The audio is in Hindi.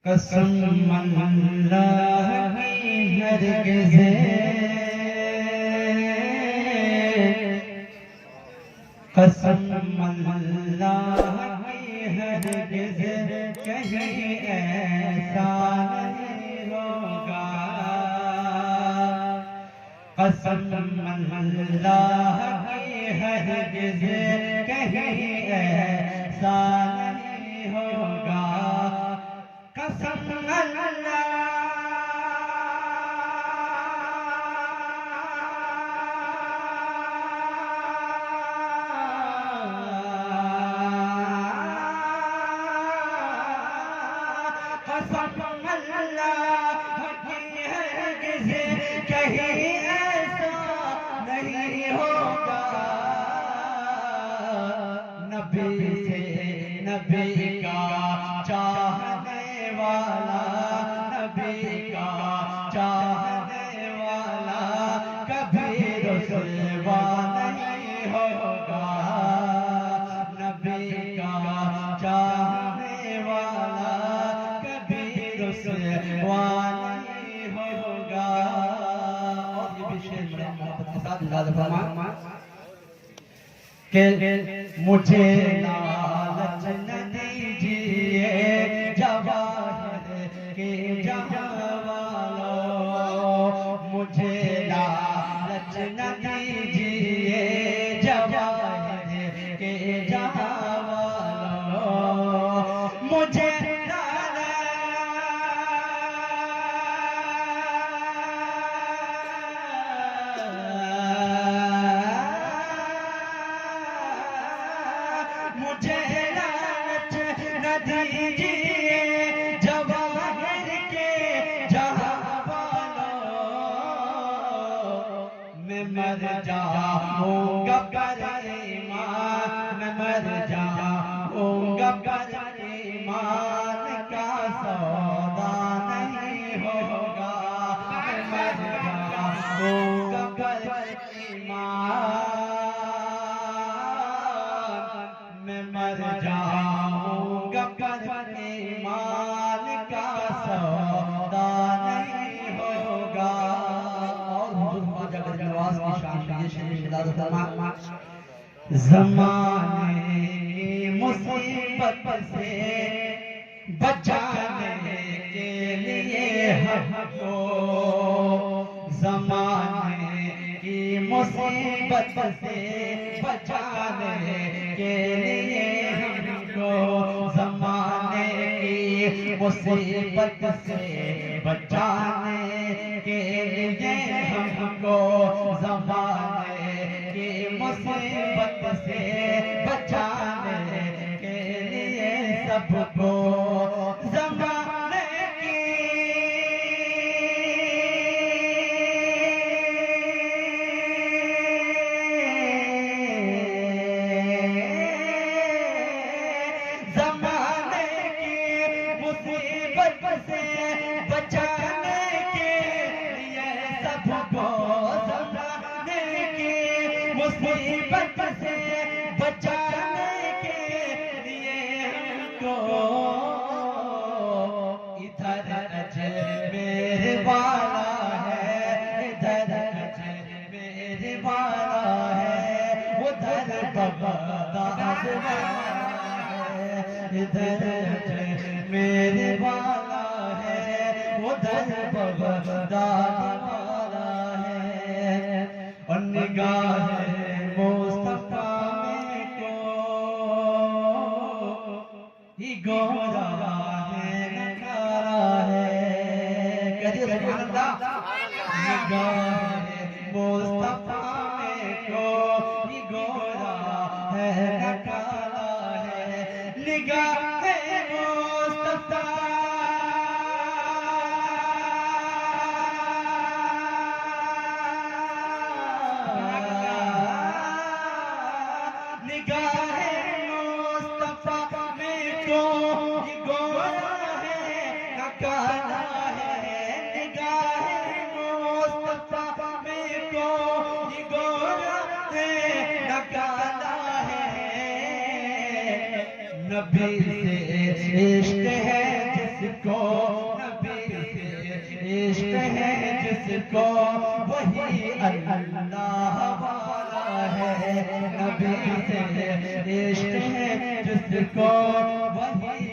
कसम अल्लाह की हरगिज़ कसम अल्लाह की हरगिज़ कहीं ऐसा नहीं होगा। कसम अल्लाह की हरगिज़ कहीं ऐसा नहीं होगा। कसम अल्लाह कसम अल्लाह की हरगिज़ कहीं ऐसा नहीं होगा। नबी से नबी का चाहने वाला, नबी का चाहने वाला कभी रुसवा नहीं होगा। नबी का चाहने वाला कभी रुसवा नहीं होगा। और ये भी शेर बड़े मोहब्बत के साथ याद फरमा कि मुझे लालच न दीजिए जवाहर के जहां वालों, मुझे लालच न दीजिए जवाहर के जहां वालों, मुझे मुझे लालच न दीजिए जवाहर के जहां वालों, मैं मर जाऊंगा पर ईमान, मैं मर जाऊंगा पर ईमान का सौदा नहीं होगा। मैं मर जाऊंगा पर ईमान, मैं मर जाऊंगा पर ईमान का सौदा नहीं होगा। और हुजूर ख्वाजा गरीब नवाज की शान ये शेर इरशाद फरमा, ज़माने की मुसीबत से बचाने के लिए हमको, ज़माने की मुसीबत से बचाने के लिए हमको, ज़माने की मुसीबत से बचाने के लिए हमको, ज़माने की मुसीबत से बचाने के लिए सबको, ज़माने की मुसीबत से बचाने के लिए सबको, ज़माने की मुसीबत से बचाने के लिए हमको, इधर अजमेर वाला है, इधर अजमेर वाला है, उधर बगदाद वाला है, इधर मेरे वाला है, उधर बगदाद वाला है। और निगाह मुस्तफा में को ही गोरा है, नकारा है। कहते सुभान अल्लाह। निगाह मुस्तफा में को ही गोरा है, नकारा है। निगाह नबी से इश्क है जिसको जिसको वही अल्लाह वाला है। नबी से इश्क है जिसको वही